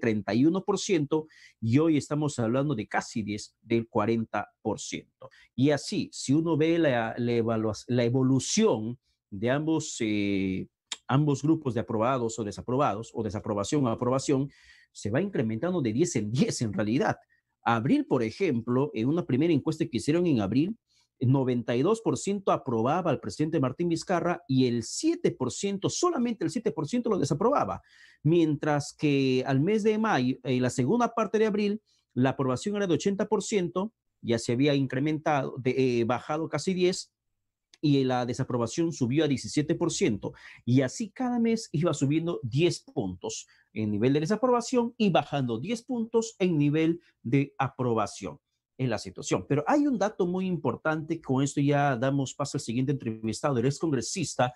31% y hoy estamos hablando de casi del 40%. Y así, si uno ve la evolución de ambos grupos de aprobados o desaprobados, o desaprobación o aprobación, se va incrementando de 10 en 10 en realidad. Abril, por ejemplo, en una primera encuesta que hicieron en abril, el 92% aprobaba al presidente Martín Vizcarra y el 7%, solamente el 7% lo desaprobaba. Mientras que al mes de mayo, en la segunda parte de abril, la aprobación era de 80%, ya se había incrementado, bajado casi 10%, y la desaprobación subió a 17%. Y así cada mes iba subiendo 10 puntos en nivel de desaprobación y bajando 10 puntos en nivel de aprobación en la situación. Pero hay un dato muy importante, con esto ya damos paso al siguiente entrevistado, el excongresista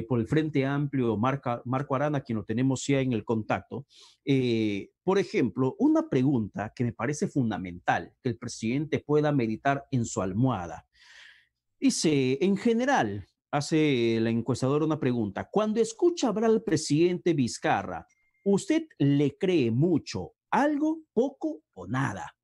por el Frente Amplio, Marco Arana, quien lo tenemos ya en el contacto. Por ejemplo, una pregunta que me parece fundamental que el presidente pueda meditar en su almohada. Dice, en general, hace la encuestadora una pregunta. Cuando escucha hablar al presidente Vizcarra, ¿usted le cree mucho, algo, poco o nada?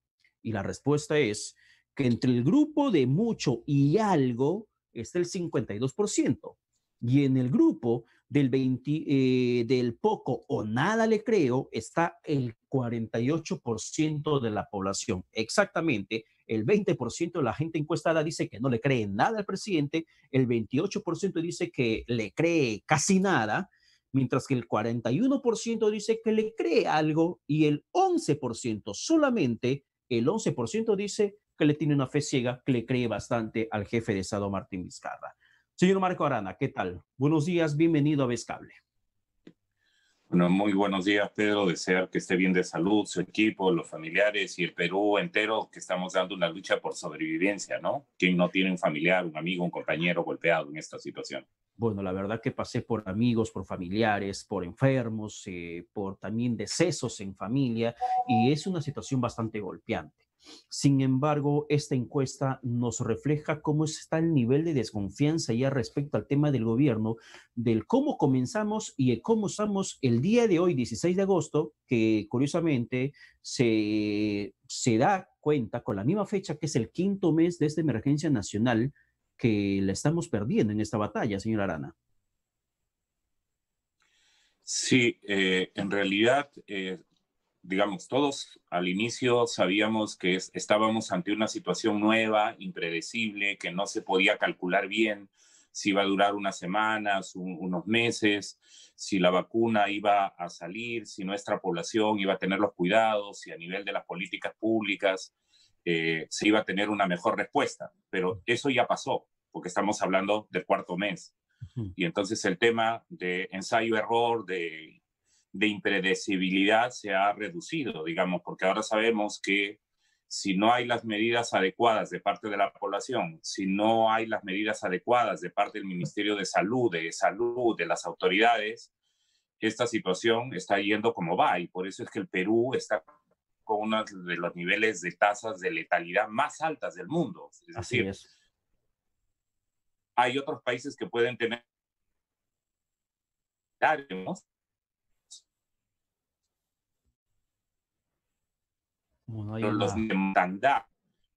Y la respuesta es que entre el grupo de mucho y algo está el 52%. Y en el grupo del poco o nada le creo está el 48% de la población. Exactamente, el 20% de la gente encuestada dice que no le cree nada al presidente, el 28% dice que le cree casi nada, mientras que el 41% dice que le cree algo y el 11%, solamente el 11% dice que le tiene una fe ciega, que le cree bastante al jefe de Estado Martín Vizcarra. Señor Marco Arana, ¿qué tal? Buenos días, bienvenido a Vescable. Bueno, muy buenos días, Pedro. Desear que esté bien de salud, su equipo, los familiares y el Perú entero, que estamos dando una lucha por sobrevivencia, ¿no? ¿Quién no tiene un familiar, un amigo, un compañero golpeado en esta situación? Bueno, la verdad que pasé por amigos, por familiares, por enfermos, por también decesos en familia, y es una situación bastante golpeante. Sin embargo, esta encuesta nos refleja cómo está el nivel de desconfianza ya respecto al tema del gobierno, del cómo comenzamos y cómo estamos el día de hoy, 16 de agosto, que curiosamente se da cuenta con la misma fecha que es el quinto mes de esta emergencia nacional, que la estamos perdiendo en esta batalla, señor Arana. Sí, en realidad, digamos, todos al inicio sabíamos que estábamos ante una situación nueva, impredecible, que no se podía calcular bien si iba a durar unas semanas, unos meses, si la vacuna iba a salir, si nuestra población iba a tener los cuidados, si a nivel de las políticas públicas se iba a tener una mejor respuesta. Pero eso ya pasó, porque estamos hablando del cuarto mes. Y entonces el tema de ensayo-error, de impredecibilidad se ha reducido, digamos, porque ahora sabemos que si no hay las medidas adecuadas de parte de la población, si no hay las medidas adecuadas de parte del Ministerio de Salud, de las autoridades, esta situación está yendo como va. Y por eso es que el Perú está con uno de los niveles de tasas de letalidad más altas del mundo. Es Así decir, es. hay otros países que pueden tener, Bueno, hay los una... de mortandad,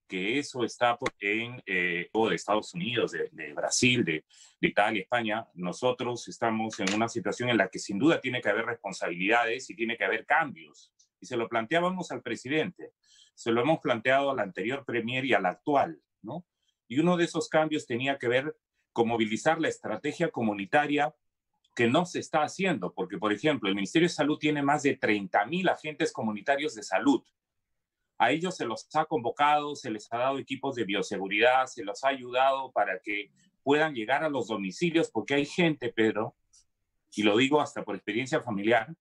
que eso está en de Estados Unidos, de Brasil, de Italia, España. Nosotros estamos en una situación en la que sin duda tiene que haber responsabilidades y tiene que haber cambios. Y se lo planteábamos al presidente, se lo hemos planteado al anterior premier y al actual, ¿no? Y uno de esos cambios tenía que ver con movilizar la estrategia comunitaria que no se está haciendo, porque, por ejemplo, el Ministerio de Salud tiene más de 30,000 agentes comunitarios de salud. A ellos se los ha convocado, se les ha dado equipos de bioseguridad, se los ha ayudado para que puedan llegar a los domicilios, porque hay gente, Pedro, y lo digo hasta por experiencia familiar,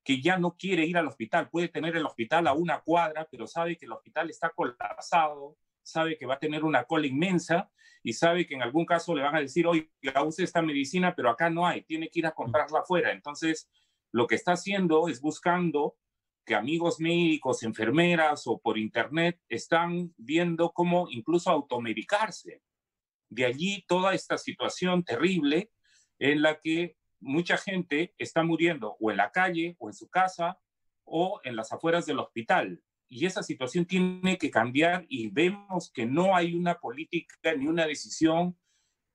que ya no quiere ir al hospital. Puede tener el hospital a una cuadra, pero sabe que el hospital está colapsado, sabe que va a tener una cola inmensa y sabe que en algún caso le van a decir, oiga, use esta medicina, pero acá no hay, tiene que ir a comprarla afuera. Entonces, lo que está haciendo es buscando que amigos médicos, enfermeras o por internet están viendo cómo incluso automedicarse. De allí toda esta situación terrible en la que mucha gente está muriendo o en la calle o en su casa o en las afueras del hospital. Y esa situación tiene que cambiar y vemos que no hay una política ni una decisión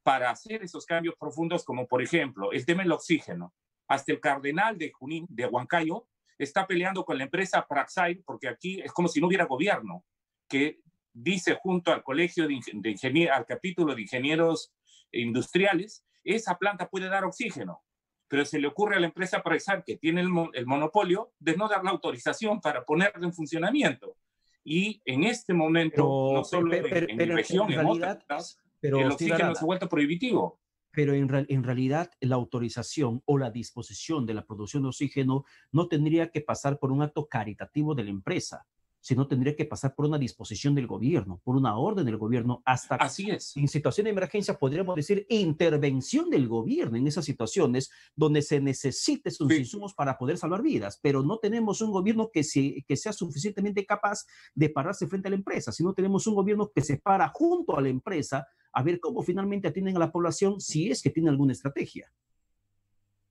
para hacer esos cambios profundos, como por ejemplo el tema del oxígeno. Hasta el cardenal de Junín, de Huancayo, está peleando con la empresa Praxair, porque aquí es como si no hubiera gobierno, que dice junto al colegio de ingenieros, al capítulo de ingenieros industriales, esa planta puede dar oxígeno, pero se le ocurre a la empresa Praxair, que tiene el monopolio, de no dar la autorización para ponerlo en funcionamiento. Y en este momento, no solo en mi región, en realidad, otras, pero el sí, oxígeno se ha vuelto prohibitivo. pero en realidad la autorización o la disposición de la producción de oxígeno no tendría que pasar por un acto caritativo de la empresa, sino tendría que pasar por una disposición del gobierno, por una orden del gobierno, hasta Así es. en situación de emergencia podríamos decir intervención del gobierno en esas situaciones donde se necesite sus insumos para poder salvar vidas, pero no tenemos un gobierno que sea suficientemente capaz de pararse frente a la empresa, sino tenemos un gobierno que se para junto a la empresa a ver cómo finalmente atienden a la población si es que tiene alguna estrategia.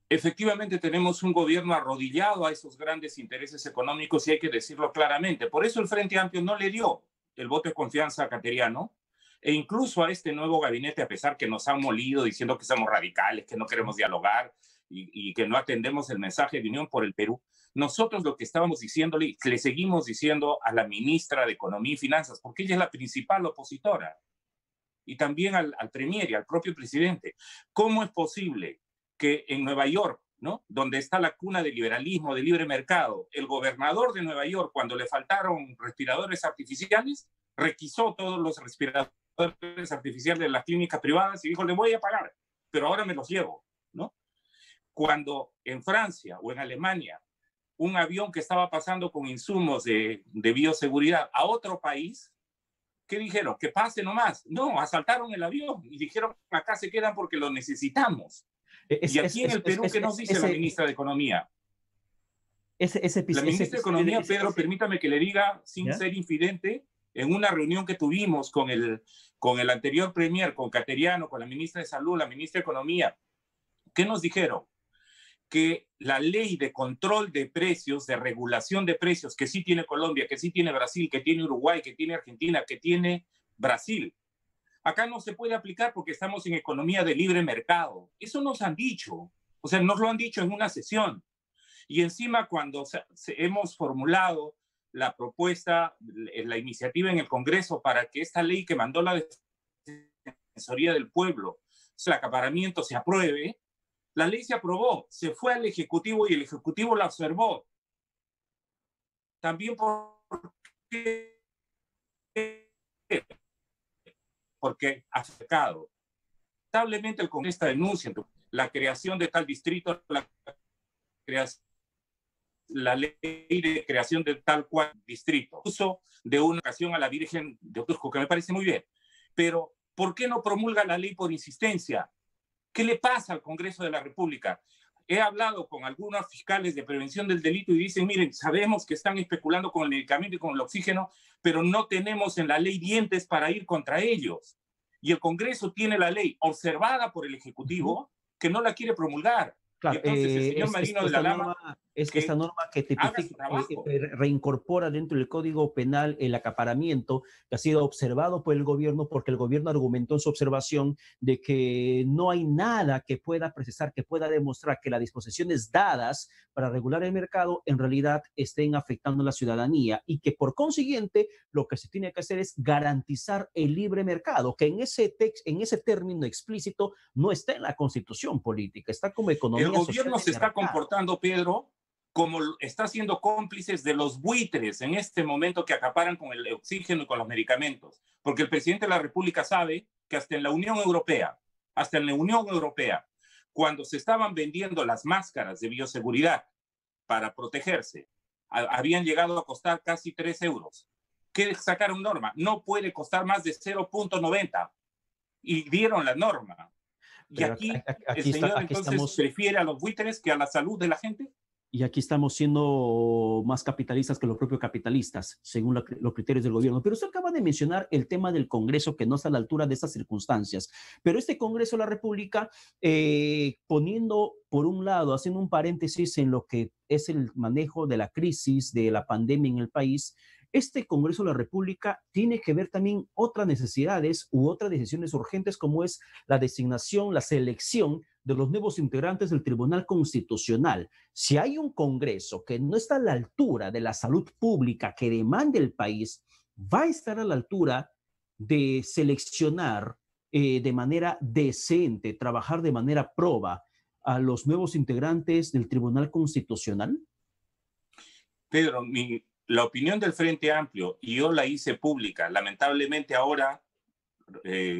Efectivamente, tenemos un gobierno arrodillado a esos grandes intereses económicos y hay que decirlo claramente. Por eso el Frente Amplio no le dio el voto de confianza a Cateriano e incluso a este nuevo gabinete, a pesar que nos han molido diciendo que somos radicales, que no queremos dialogar y que no atendemos el mensaje de Unión por el Perú. Nosotros lo que estábamos diciéndole, le seguimos diciendo a la ministra de Economía y Finanzas, porque ella es la principal opositora, y también al premier y al propio presidente. ¿Cómo es posible que en Nueva York, ¿no?, donde está la cuna del liberalismo, del libre mercado, el gobernador de Nueva York, cuando le faltaron respiradores artificiales, requisó todos los respiradores artificiales de las clínicas privadas y dijo, le voy a pagar, pero ahora me los llevo, ¿no? Cuando en Francia o en Alemania un avión que estaba pasando con insumos de bioseguridad a otro país, ¿qué dijeron? Que pase nomás. No, asaltaron el avión y dijeron, acá se quedan porque lo necesitamos. Y aquí en el Perú, ¿qué nos dice la ministra de Economía? La ministra de Economía, Pedro, permítame que le diga, sin ser infidente, en una reunión que tuvimos con el anterior premier, con Cateriano, con la ministra de Salud, la ministra de Economía, ¿qué nos dijeron? Que la ley de control de precios, de regulación de precios, que sí tiene Colombia, que sí tiene Brasil, que tiene Uruguay, que tiene Argentina, que tiene Brasil, acá no se puede aplicar porque estamos en economía de libre mercado. Eso nos han dicho, o sea, nos lo han dicho en una sesión. Y encima cuando hemos formulado la propuesta, la iniciativa en el Congreso para que esta ley que mandó la Defensoría del Pueblo, el acaparamiento, se apruebe, la ley se aprobó, se fue al Ejecutivo y el Ejecutivo la observó. También porque ha afectado. Lamentablemente el Congreso está denunciando la creación de tal distrito, la ley de creación de tal cual distrito, uso de una ocasión a la Virgen de Otusco, que me parece muy bien, pero ¿por qué no promulga la ley por insistencia? ¿Qué le pasa al Congreso de la República? He hablado con algunos fiscales de prevención del delito y dicen, miren, sabemos que están especulando con el medicamento y con el oxígeno, pero no tenemos en la ley dientes para ir contra ellos. Y el Congreso tiene la ley observada por el Ejecutivo que no la quiere promulgar. Claro, y entonces el señor Marino de la Lama esta norma que tipifica, reincorpora dentro del Código Penal el acaparamiento que ha sido observado por el gobierno, porque el gobierno argumentó en su observación de que no hay nada que pueda precisar, que pueda demostrar que las disposiciones dadas para regular el mercado en realidad estén afectando a la ciudadanía y que por consiguiente lo que se tiene que hacer es garantizar el libre mercado, que en ese término explícito no está en la Constitución política, está como economía. El gobierno se está comportando, Pedro, como está siendo cómplices de los buitres en este momento que acaparan con el oxígeno y con los medicamentos. Porque el presidente de la República sabe que hasta en la Unión Europea, cuando se estaban vendiendo las máscaras de bioseguridad para protegerse, habían llegado a costar casi 3 euros. ¿Qué sacaron norma? No puede costar más de 0.90. Y dieron la norma. Y aquí el señor entonces prefiere a los buitres que a la salud de la gente. Y aquí estamos siendo más capitalistas que los propios capitalistas, según los criterios del gobierno. Pero usted acaba de mencionar el tema del Congreso, que no está a la altura de estas circunstancias. Pero este Congreso de la República, poniendo por un lado, haciendo un paréntesis en lo que es el manejo de la crisis, de la pandemia en el país, este Congreso de la República tiene que ver también otras necesidades u otras decisiones urgentes, como es la designación, la selección de los nuevos integrantes del Tribunal Constitucional. Si hay un Congreso que no está a la altura de la salud pública que demanda el país, va a estar a la altura de seleccionar de manera decente, trabajar de manera proba a los nuevos integrantes del Tribunal Constitucional. Pedro, la opinión del Frente Amplio, y yo la hice pública, lamentablemente ahora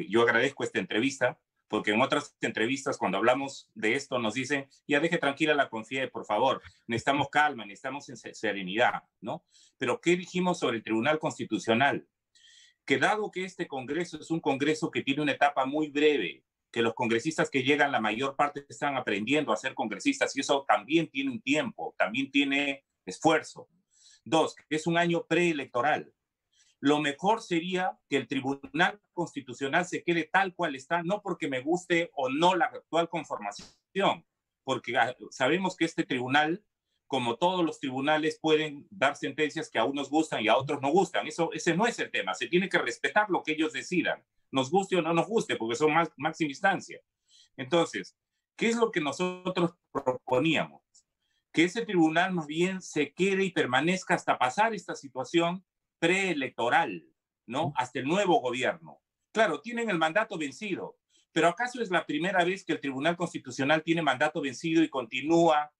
yo agradezco esta entrevista, porque en otras entrevistas cuando hablamos de esto nos dicen, ya deje tranquila la CONFIE, por favor, necesitamos calma, necesitamos serenidad, ¿no? Pero ¿qué dijimos sobre el Tribunal Constitucional? Que dado que este Congreso es un Congreso que tiene una etapa muy breve, que los congresistas que llegan, la mayor parte están aprendiendo a ser congresistas, y eso también tiene un tiempo, también tiene esfuerzo. Dos, que es un año preelectoral. Lo mejor sería que el Tribunal Constitucional se quede tal cual está, no porque me guste o no la actual conformación, porque sabemos que este tribunal, como todos los tribunales, pueden dar sentencias que a unos gustan y a otros no gustan. Ese no es el tema. Se tiene que respetar lo que ellos decidan, nos guste o no nos guste, porque son máxima instancia. Entonces, ¿qué es lo que nosotros proponíamos? Que ese tribunal más bien se quede y permanezca hasta pasar esta situación preelectoral, ¿no? Hasta el nuevo gobierno. Claro, tienen el mandato vencido, pero ¿acaso es la primera vez que el Tribunal Constitucional tiene mandato vencido y continúa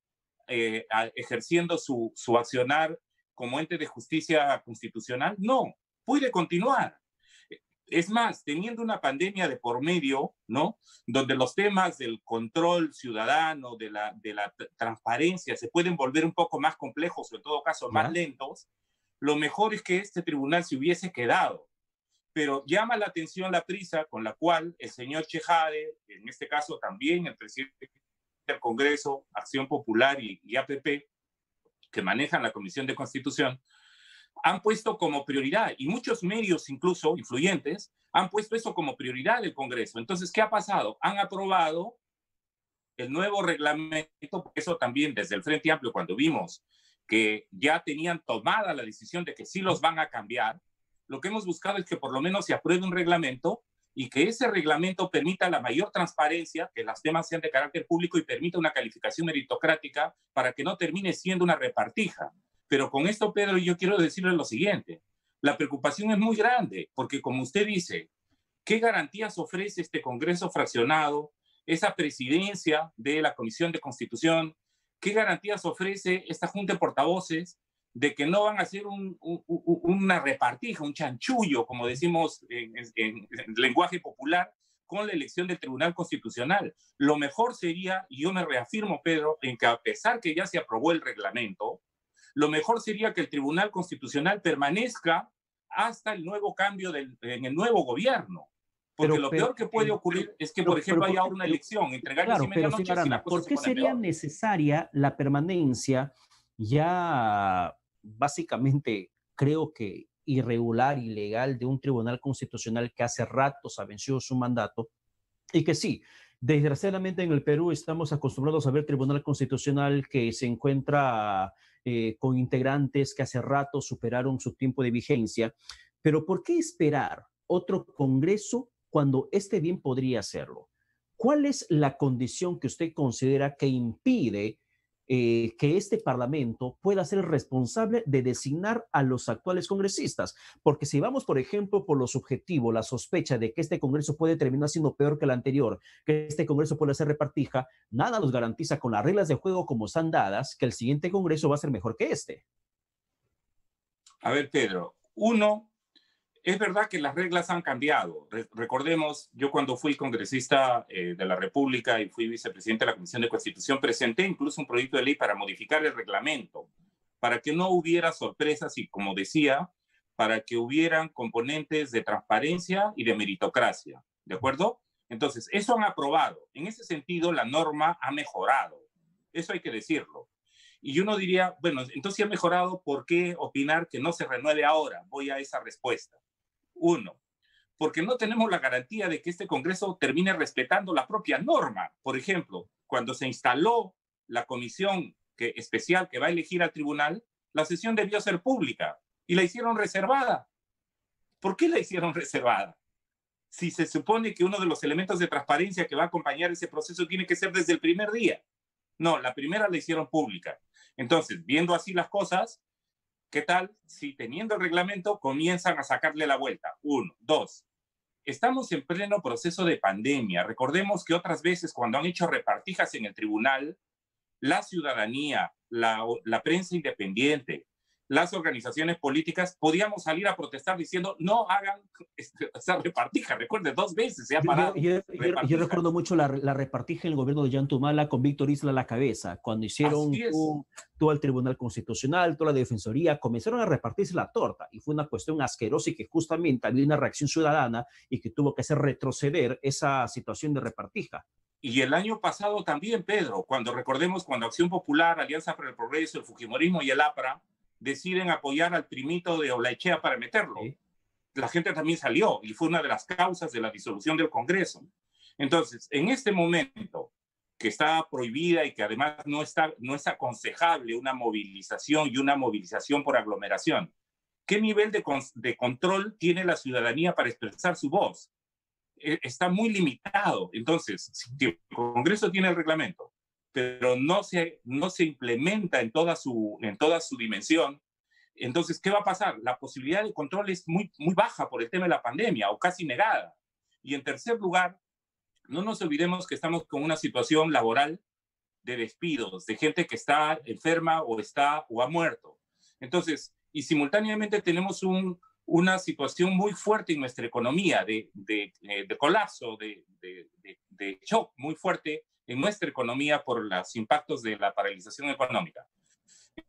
ejerciendo su accionar como ente de justicia constitucional? No, puede continuar. Es más, teniendo una pandemia de por medio, ¿no? Donde los temas del control ciudadano, de la transparencia, se pueden volver un poco más complejos o en todo caso más lentos, lo mejor es que este tribunal se hubiese quedado. Pero llama la atención la prisa con la cual el señor Chejade, en este caso también el presidente del Congreso, Acción Popular y APP, que manejan la Comisión de Constitución, han puesto como prioridad, y muchos medios incluso influyentes han puesto eso como prioridad del Congreso. Entonces, ¿qué ha pasado? Han aprobado el nuevo reglamento, porque eso también desde el Frente Amplio, cuando vimos que ya tenían tomada la decisión de que sí los van a cambiar, lo que hemos buscado es que por lo menos se apruebe un reglamento y que ese reglamento permita la mayor transparencia, que los temas sean de carácter público y permita una calificación meritocrática para que no termine siendo una repartija. Pero con esto, Pedro, yo quiero decirle lo siguiente. La preocupación es muy grande, porque como usted dice, ¿qué garantías ofrece este Congreso fraccionado, esa presidencia de la Comisión de Constitución? ¿Qué garantías ofrece esta Junta de Portavoces de que no van a hacer una repartija, un chanchullo, como decimos en lenguaje popular, con la elección del Tribunal Constitucional? Lo mejor sería, y yo me reafirmo, Pedro, en que a pesar que ya se aprobó el reglamento, lo mejor sería que el Tribunal Constitucional permanezca hasta el nuevo cambio en el nuevo gobierno. Porque lo peor que puede ocurrir es que, por ejemplo, haya ahora una elección entre gallos y medianoche. Claro, pero Arana, ¿por qué sería necesaria la permanencia ya básicamente, creo que irregular, ilegal, de un tribunal constitucional que hace ratos ha vencido su mandato y que sí, desgraciadamente en el Perú estamos acostumbrados a ver tribunal constitucional que se encuentra con integrantes que hace rato superaron su tiempo de vigencia, pero ¿por qué esperar otro Congreso cuando este bien podría hacerlo? ¿Cuál es la condición que usted considera que impide que este Parlamento pueda ser responsable de designar a los actuales congresistas? Porque si vamos, por ejemplo, por lo subjetivo, la sospecha de que este Congreso puede terminar siendo peor que el anterior, que este Congreso puede ser repartija, nada nos garantiza con las reglas de juego como están dadas que el siguiente Congreso va a ser mejor que este. A ver, Pedro, uno, es verdad que las reglas han cambiado. Recordemos, yo cuando fui congresista de la República y fui vicepresidente de la Comisión de Constitución, presenté incluso un proyecto de ley para modificar el reglamento, para que no hubiera sorpresas y, como decía, para que hubieran componentes de transparencia y de meritocracia. ¿De acuerdo? Entonces, eso han aprobado. En ese sentido, la norma ha mejorado. Eso hay que decirlo. Y uno diría, bueno, entonces si ha mejorado, ¿por qué opinar que no se renueve ahora? Voy a esa respuesta. Uno, porque no tenemos la garantía de que este Congreso termine respetando la propia norma. Por ejemplo, cuando se instaló la comisión especial que va a elegir al tribunal, la sesión debió ser pública y la hicieron reservada. ¿Por qué la hicieron reservada? Si se supone que uno de los elementos de transparencia que va a acompañar ese proceso tiene que ser desde el primer día. No, la primera la hicieron pública. Entonces, viendo así las cosas, ¿qué tal si teniendo el reglamento comienzan a sacarle la vuelta? Uno. Dos, estamos en pleno proceso de pandemia. Recordemos que otras veces cuando han hecho repartijas en el tribunal, la ciudadanía, la prensa independiente, las organizaciones políticas, podíamos salir a protestar diciendo no hagan esa repartija. Recuerde, 2 veces se ha parado. Yo recuerdo mucho la repartija en el gobierno de Yantumala con Víctor Isla a la cabeza, cuando hicieron todo el Tribunal Constitucional, toda la Defensoría, comenzaron a repartirse la torta y fue una cuestión asquerosa y que justamente había una reacción ciudadana y que tuvo que hacer retroceder esa situación de repartija. Y el año pasado también, Pedro, recordemos cuando Acción Popular, Alianza para el Progreso, el Fujimorismo y el APRA deciden apoyar al primito de Olaechea para meterlo. Sí. La gente también salió y fue una de las causas de la disolución del Congreso. Entonces, en este momento que está prohibida y que además no es aconsejable una movilización y una movilización por aglomeración, ¿qué nivel de control tiene la ciudadanía para expresar su voz? Está muy limitado. Entonces, si el Congreso tiene el reglamento, pero no se implementa en toda su dimensión, entonces, ¿qué va a pasar? La posibilidad de control es muy, muy baja por el tema de la pandemia o casi negada. Y en tercer lugar, no nos olvidemos que estamos con una situación laboral de despidos, de gente que está enferma o ha muerto. Entonces, y simultáneamente tenemos una situación muy fuerte en nuestra economía, de colapso, de shock muy fuerte en nuestra economía por los impactos de la paralización económica.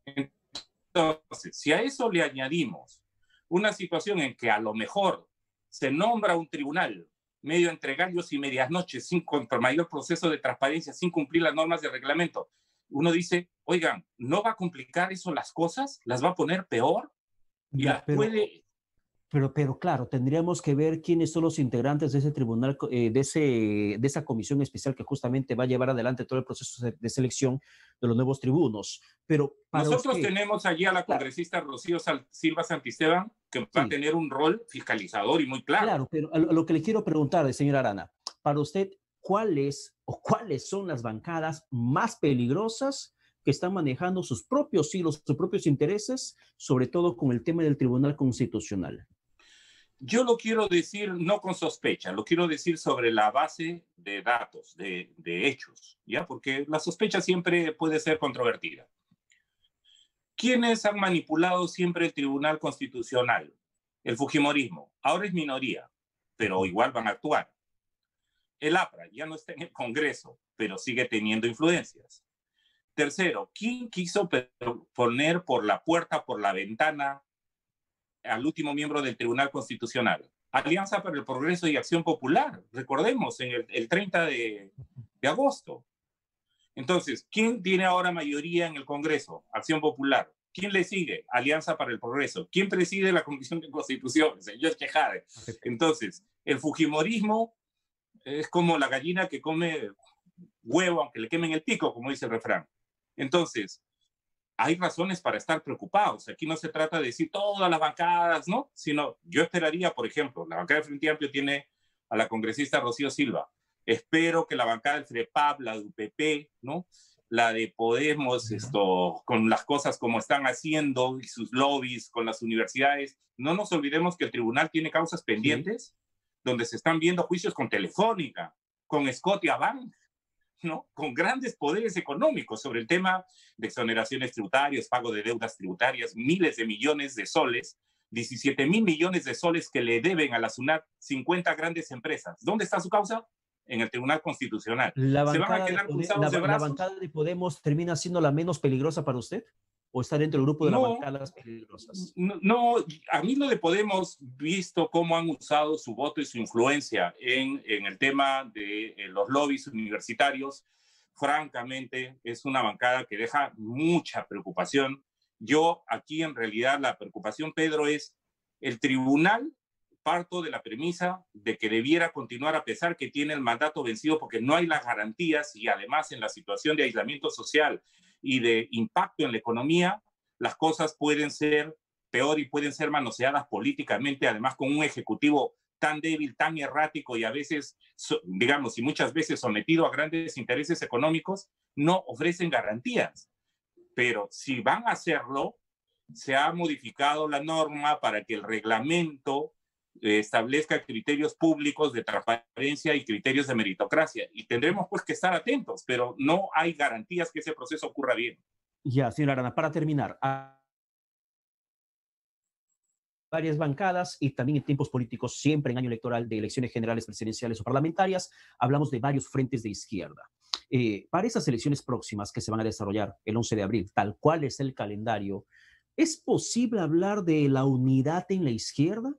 Entonces, si a eso le añadimos una situación en que a lo mejor se nombra un tribunal medio entre gallos y medias noches, con mayor proceso de transparencia, sin cumplir las normas de reglamento, uno dice, oigan, ¿no va a complicar eso las cosas? ¿Las va a poner peor? Y ya, pero claro, tendríamos que ver quiénes son los integrantes de ese tribunal, de esa comisión especial que justamente va a llevar adelante todo el proceso de selección de los nuevos tribunos. Pero nosotros tenemos allí a la congresista Rocío Silva Santisteban, que va a tener un rol fiscalizador y muy claro. Claro, pero a lo que le quiero preguntar, señora Arana, para usted, ¿cuáles son las bancadas más peligrosas que están manejando sus propios hilos, sus propios intereses, sobre todo con el tema del Tribunal Constitucional? Yo lo quiero decir no con sospecha, lo quiero decir sobre la base de datos, de hechos, ¿ya? Porque la sospecha siempre puede ser controvertida. ¿Quiénes han manipulado siempre el Tribunal Constitucional? El Fujimorismo. Ahora es minoría, pero igual van a actuar. El APRA ya no está en el Congreso, pero sigue teniendo influencias. Tercero, ¿quién quiso poner por la puerta, por la ventana, al último miembro del Tribunal Constitucional? Alianza para el Progreso y Acción Popular, recordemos, en el 30 de agosto. Entonces, ¿quién tiene ahora mayoría en el Congreso? Acción Popular. ¿Quién le sigue? Alianza para el Progreso. ¿Quién preside la Comisión de Constitución? Señor Chejade. Entonces, el fujimorismo es como la gallina que come huevo aunque le quemen el pico, como dice el refrán. Entonces, hay razones para estar preocupados. Aquí no se trata de decir todas las bancadas, ¿no? Sino, yo esperaría, por ejemplo, la bancada de Frente Amplio tiene a la congresista Rocío Silva. Espero que la bancada del FREPAP, la de UPP, ¿no? La de Podemos, con las cosas como están haciendo y sus lobbies con las universidades. No nos olvidemos que el tribunal tiene causas pendientes donde se están viendo juicios con Telefónica, con Scotiabank, ¿no? Con grandes poderes económicos sobre el tema de exoneraciones tributarias, pago de deudas tributarias, miles de millones de soles, 17,000 millones de soles que le deben a la SUNAT 50 grandes empresas. ¿Dónde está su causa? En el Tribunal Constitucional. ¿Se van a quedar cruzados de brazos? ¿La bancada de Podemos termina siendo la menos peligrosa para usted? ¿O está dentro del grupo de las bancadas peligrosas? No, a mí lo de Podemos, visto cómo han usado su voto y su influencia en el tema de los lobbies universitarios, francamente, es una bancada que deja mucha preocupación. Yo aquí en realidad la preocupación, Pedro, es el tribunal. Parto de la premisa de que debiera continuar a pesar que tiene el mandato vencido porque no hay las garantías y además en la situación de aislamiento social y de impacto en la economía, las cosas pueden ser peor y pueden ser manoseadas políticamente, además con un ejecutivo tan débil, tan errático y a veces, digamos, y muchas veces sometido a grandes intereses económicos, no ofrecen garantías. Pero si van a hacerlo, se ha modificado la norma para que el reglamento establezca criterios públicos de transparencia y criterios de meritocracia. Y tendremos pues que estar atentos, pero no hay garantías que ese proceso ocurra bien. Ya, señora Arana, para terminar, varias bancadas y también en tiempos políticos, siempre en año electoral de elecciones generales, presidenciales o parlamentarias, hablamos de varios frentes de izquierda. Para esas elecciones próximas que se van a desarrollar el 11 de abril, tal cual es el calendario, ¿es posible hablar de la unidad en la izquierda?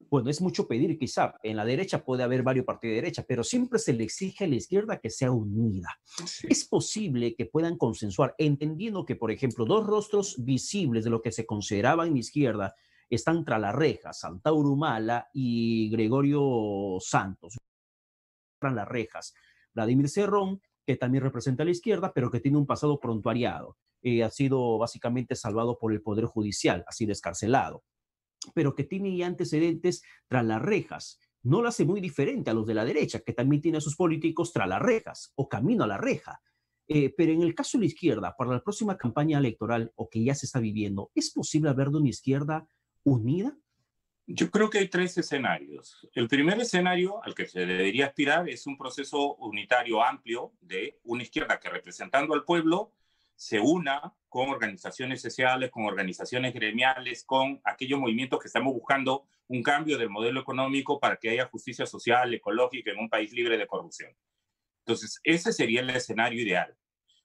Bueno, es mucho pedir, quizá. En la derecha puede haber varios partidos de derecha, pero siempre se le exige a la izquierda que sea unida. Sí. Es posible que puedan consensuar, entendiendo que, por ejemplo, dos rostros visibles de lo que se consideraba en la izquierda están tras las rejas, Santauro Humala y Gregorio Santos. Tras las rejas, Vladimir Cerrón, que también representa a la izquierda, pero que tiene un pasado prontuariado. Ha sido básicamente salvado por el Poder Judicial, ha sido escarcelado, pero que tiene ya antecedentes tras las rejas. No lo hace muy diferente a los de la derecha, que también tiene a sus políticos tras las rejas o camino a la reja. Pero en el caso de la izquierda, para la próxima campaña electoral o que ya se está viviendo, ¿es posible hablar de una izquierda unida? Yo creo que hay tres escenarios. El primer escenario al que se debería aspirar es un proceso unitario amplio de una izquierda que, representando al pueblo, se una con organizaciones sociales, con organizaciones gremiales, con aquellos movimientos que estamos buscando un cambio del modelo económico para que haya justicia social, ecológica en un país libre de corrupción. Entonces, ese sería el escenario ideal.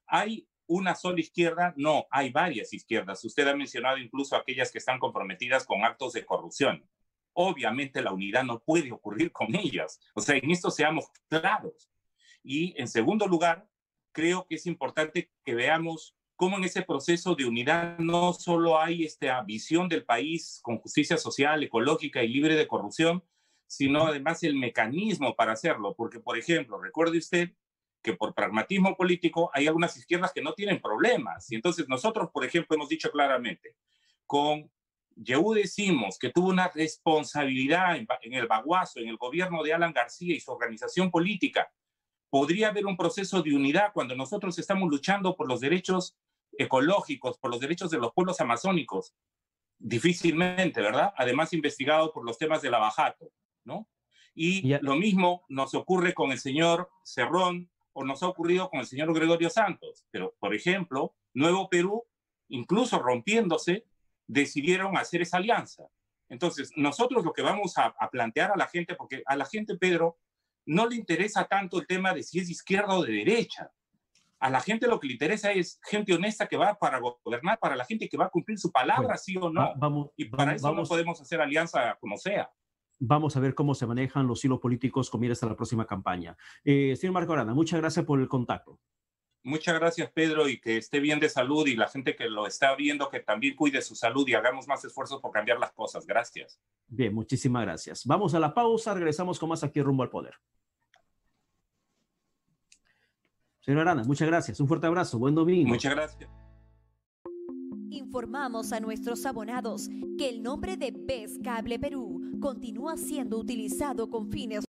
¿Hay una sola izquierda? No, hay varias izquierdas. Usted ha mencionado incluso aquellas que están comprometidas con actos de corrupción. Obviamente la unidad no puede ocurrir con ellas. O sea, en esto seamos claros. Y en segundo lugar, creo que es importante que veamos cómo en ese proceso de unidad no solo hay esta visión del país con justicia social, ecológica y libre de corrupción, sino además el mecanismo para hacerlo. Porque, por ejemplo, recuerde usted que por pragmatismo político hay algunas izquierdas que no tienen problemas. Y entonces nosotros, por ejemplo, hemos dicho claramente, con Yehude Simons, que tuvo una responsabilidad en el Baguazo, en el gobierno de Alan García y su organización política, podría haber un proceso de unidad cuando nosotros estamos luchando por los derechos ecológicos, por los derechos de los pueblos amazónicos. Difícilmente, ¿verdad? Además, investigado por los temas de lavajato, ¿no? Y lo mismo nos ocurre con el señor Cerrón o nos ha ocurrido con el señor Gregorio Santos. Pero, por ejemplo, Nuevo Perú, incluso rompiéndose, decidieron hacer esa alianza. Entonces, nosotros lo que vamos a plantear a la gente, porque a la gente, Pedro, no le interesa tanto el tema de si es de izquierda o de derecha. A la gente lo que le interesa es gente honesta que va para gobernar, para la gente que va a cumplir su palabra, bueno, sí o no. Y para eso no podemos hacer alianza como sea. Vamos a ver cómo se manejan los hilos políticos con miras a la próxima campaña. Señor Marco Arana, muchas gracias por el contacto. Muchas gracias, Pedro, y que esté bien de salud, y la gente que lo está viendo, que también cuide su salud y hagamos más esfuerzos por cambiar las cosas. Gracias. Bien, muchísimas gracias. Vamos a la pausa, regresamos con más aquí Rumbo al Poder. Señor Arana, muchas gracias. Un fuerte abrazo. Buen domingo. Muchas gracias. Informamos a nuestros abonados que el nombre de BES Cable Perú continúa siendo utilizado con fines